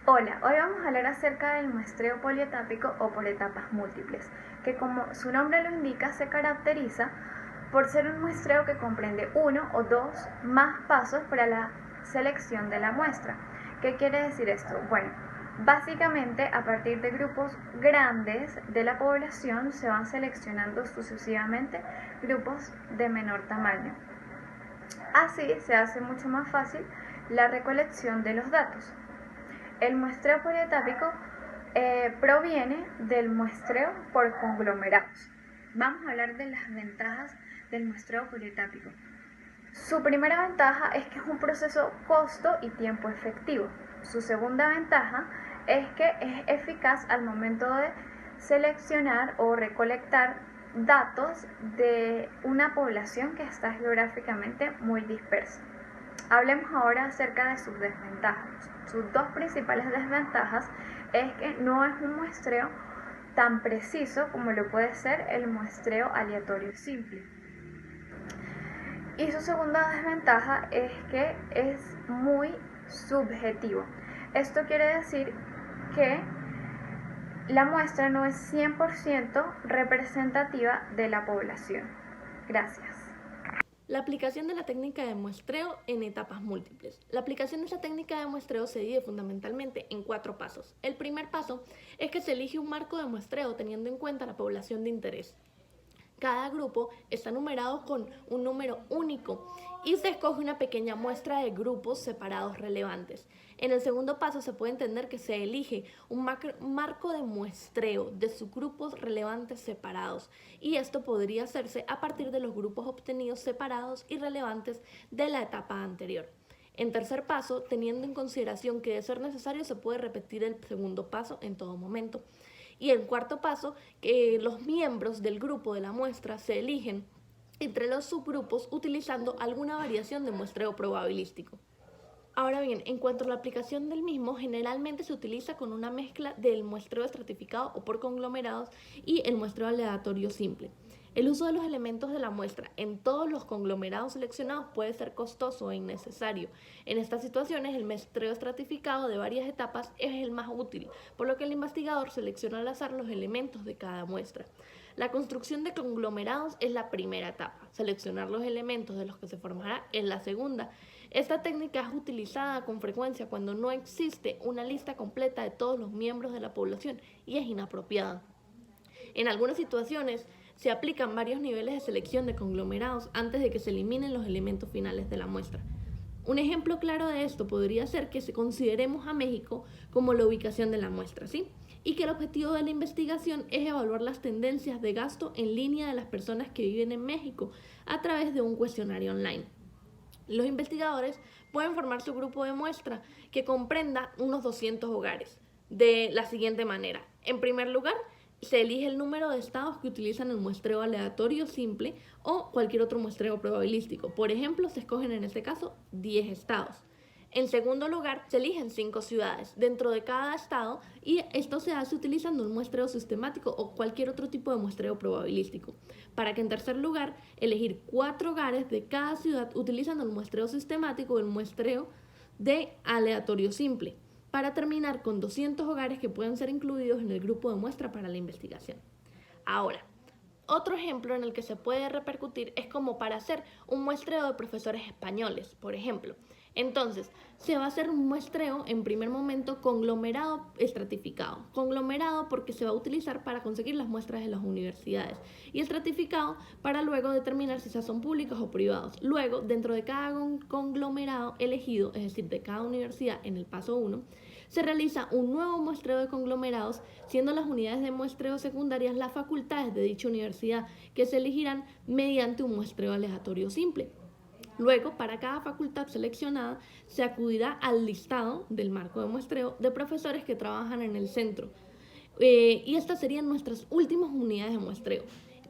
Hola, hoy vamos a hablar acerca del muestreo polietápico o por etapas múltiples, que como su nombre lo indica se caracteriza por ser un muestreo que comprende uno o dos más pasos para la selección de la muestra. ¿Qué quiere decir esto? Bueno, básicamente a partir de grupos grandes de la población se van seleccionando sucesivamente grupos de menor tamaño. Así se hace mucho más fácil la recolección de los datos. El muestreo polietápico proviene del muestreo por conglomerados. Vamos a hablar de las ventajas del muestreo polietápico. Su primera ventaja es que es un proceso costo y tiempo efectivo. Su segunda ventaja es que es eficaz al momento de seleccionar o recolectar datos de una población que está geográficamente muy dispersa. Hablemos ahora acerca de sus desventajas. Sus dos principales desventajas es que no es un muestreo tan preciso como lo puede ser el muestreo aleatorio simple. Y su segunda desventaja es que es muy subjetivo. Esto quiere decir que la muestra no es 100% representativa de la población. Gracias. La aplicación de la técnica de muestreo en etapas múltiples. La aplicación de esta técnica de muestreo se divide fundamentalmente en 4 pasos. El primer paso es que se elige un marco de muestreo teniendo en cuenta la población de interés. Cada grupo está numerado con un número único y se escoge una pequeña muestra de grupos separados relevantes. En el segundo paso se puede entender que se elige un marco de muestreo de subgrupos relevantes separados y esto podría hacerse a partir de los grupos obtenidos separados y relevantes de la etapa anterior. En tercer paso, teniendo en consideración que de ser necesario se puede repetir el segundo paso en todo momento. Y en cuarto paso, que los miembros del grupo de la muestra se eligen entre los subgrupos utilizando alguna variación de muestreo probabilístico. Ahora bien, en cuanto a la aplicación del mismo, generalmente se utiliza con una mezcla del muestreo estratificado o por conglomerados y el muestreo aleatorio simple. El uso de los elementos de la muestra en todos los conglomerados seleccionados puede ser costoso e innecesario. En estas situaciones, el muestreo estratificado de varias etapas es el más útil, por lo que el investigador selecciona al azar los elementos de cada muestra. La construcción de conglomerados es la primera etapa. Seleccionar los elementos de los que se formará es la segunda. Esta técnica es utilizada con frecuencia cuando no existe una lista completa de todos los miembros de la población y es inapropiada. En algunas situaciones se aplican varios niveles de selección de conglomerados antes de que se eliminen los elementos finales de la muestra. Un ejemplo claro de esto podría ser que consideremos a México como la ubicación de la muestra, ¿sí? Y que el objetivo de la investigación es evaluar las tendencias de gasto en línea de las personas que viven en México a través de un cuestionario online. Los investigadores pueden formar su grupo de muestra que comprenda unos 200 hogares de la siguiente manera. En primer lugar, se elige el número de estados que utilizan el muestreo aleatorio simple o cualquier otro muestreo probabilístico. Por ejemplo, se escogen en este caso 10 estados. En segundo lugar, se eligen 5 ciudades dentro de cada estado y esto se hace utilizando un muestreo sistemático o cualquier otro tipo de muestreo probabilístico. Para que en tercer lugar, elegir 4 hogares de cada ciudad utilizando el muestreo sistemático o el muestreo de aleatorio simple, para terminar con 200 hogares que pueden ser incluidos en el grupo de muestra para la investigación. Ahora, otro ejemplo en el que se puede repercutir es como para hacer un muestreo de profesores españoles, por ejemplo. Entonces, se va a hacer un muestreo en primer momento conglomerado estratificado. Conglomerado porque se va a utilizar para conseguir las muestras de las universidades y estratificado para luego determinar si esas son públicos o privados. Luego, dentro de cada conglomerado elegido, es decir, de cada universidad en el paso 1, se realiza un nuevo muestreo de conglomerados, siendo las unidades de muestreo secundarias las facultades de dicha universidad, que se elegirán mediante un muestreo aleatorio simple. Luego, para cada facultad seleccionada, se acudirá al listado del marco de muestreo de profesores que trabajan en el centro. Y estas serían nuestras últimas unidades de muestreo,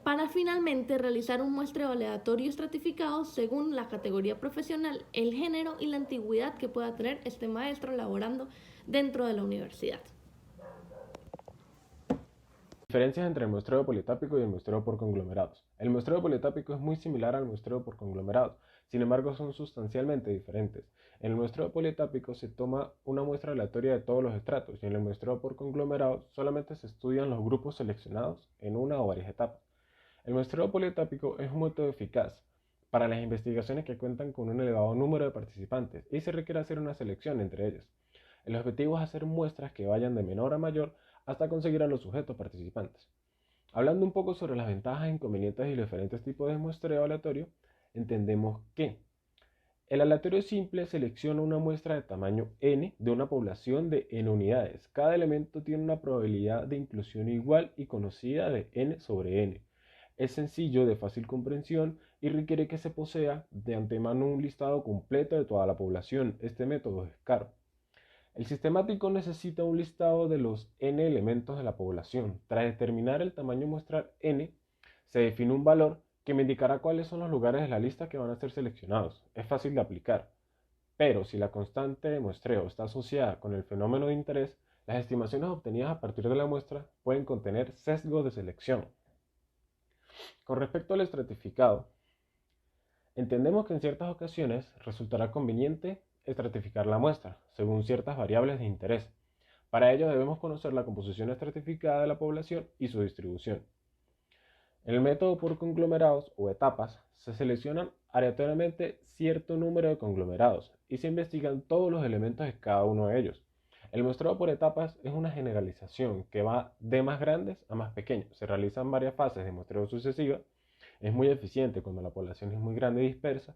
para finalmente realizar un muestreo aleatorio estratificado según la categoría profesional, el género y la antigüedad que pueda tener este maestro laborando dentro de la universidad. Diferencias entre el muestreo polietápico y el muestreo por conglomerados. El muestreo polietápico es muy similar al muestreo por conglomerados, sin embargo son sustancialmente diferentes. En el muestreo polietápico se toma una muestra aleatoria de todos los estratos y en el muestreo por conglomerados solamente se estudian los grupos seleccionados en una o varias etapas. El muestreo polietápico es un método eficaz para las investigaciones que cuentan con un elevado número de participantes y se requiere hacer una selección entre ellos. El objetivo es hacer muestras que vayan de menor a mayor hasta conseguir a los sujetos participantes. Hablando un poco sobre las ventajas, inconvenientes y los diferentes tipos de muestreo aleatorio, entendemos que el aleatorio simple selecciona una muestra de tamaño n de una población de n unidades. Cada elemento tiene una probabilidad de inclusión igual y conocida de n sobre n. Es sencillo, de fácil comprensión y requiere que se posea de antemano un listado completo de toda la población. Este método es caro. El sistemático necesita un listado de los n elementos de la población. Tras determinar el tamaño muestral n, se define un valor que me indicará cuáles son los lugares de la lista que van a ser seleccionados. Es fácil de aplicar, pero si la constante de muestreo está asociada con el fenómeno de interés, las estimaciones obtenidas a partir de la muestra pueden contener sesgos de selección. Con respecto al estratificado, entendemos que en ciertas ocasiones resultará conveniente estratificar la muestra, según ciertas variables de interés. Para ello debemos conocer la composición estratificada de la población y su distribución. En el método por conglomerados o etapas, se seleccionan aleatoriamente cierto número de conglomerados y se investigan todos los elementos de cada uno de ellos. El muestreo por etapas es una generalización que va de más grandes a más pequeños. Se realizan varias fases de muestreo sucesiva. Es muy eficiente cuando la población es muy grande y dispersa.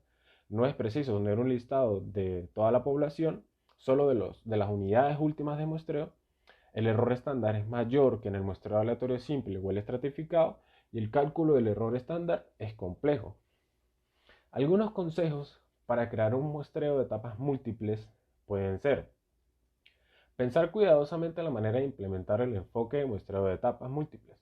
No es preciso tener un listado de toda la población, solo de las unidades últimas de muestreo. El error estándar es mayor que en el muestreo aleatorio simple o el estratificado y el cálculo del error estándar es complejo. Algunos consejos para crear un muestreo de etapas múltiples pueden ser: pensar cuidadosamente la manera de implementar el enfoque de muestreo de etapas múltiples.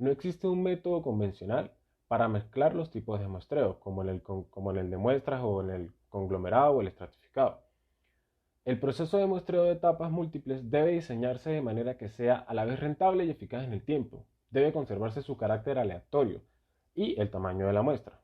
No existe un método convencional para mezclar los tipos de muestreo, como en el de muestras o en el conglomerado o el estratificado. El proceso de muestreo de etapas múltiples debe diseñarse de manera que sea a la vez rentable y eficaz en el tiempo. Debe conservarse su carácter aleatorio y el tamaño de la muestra.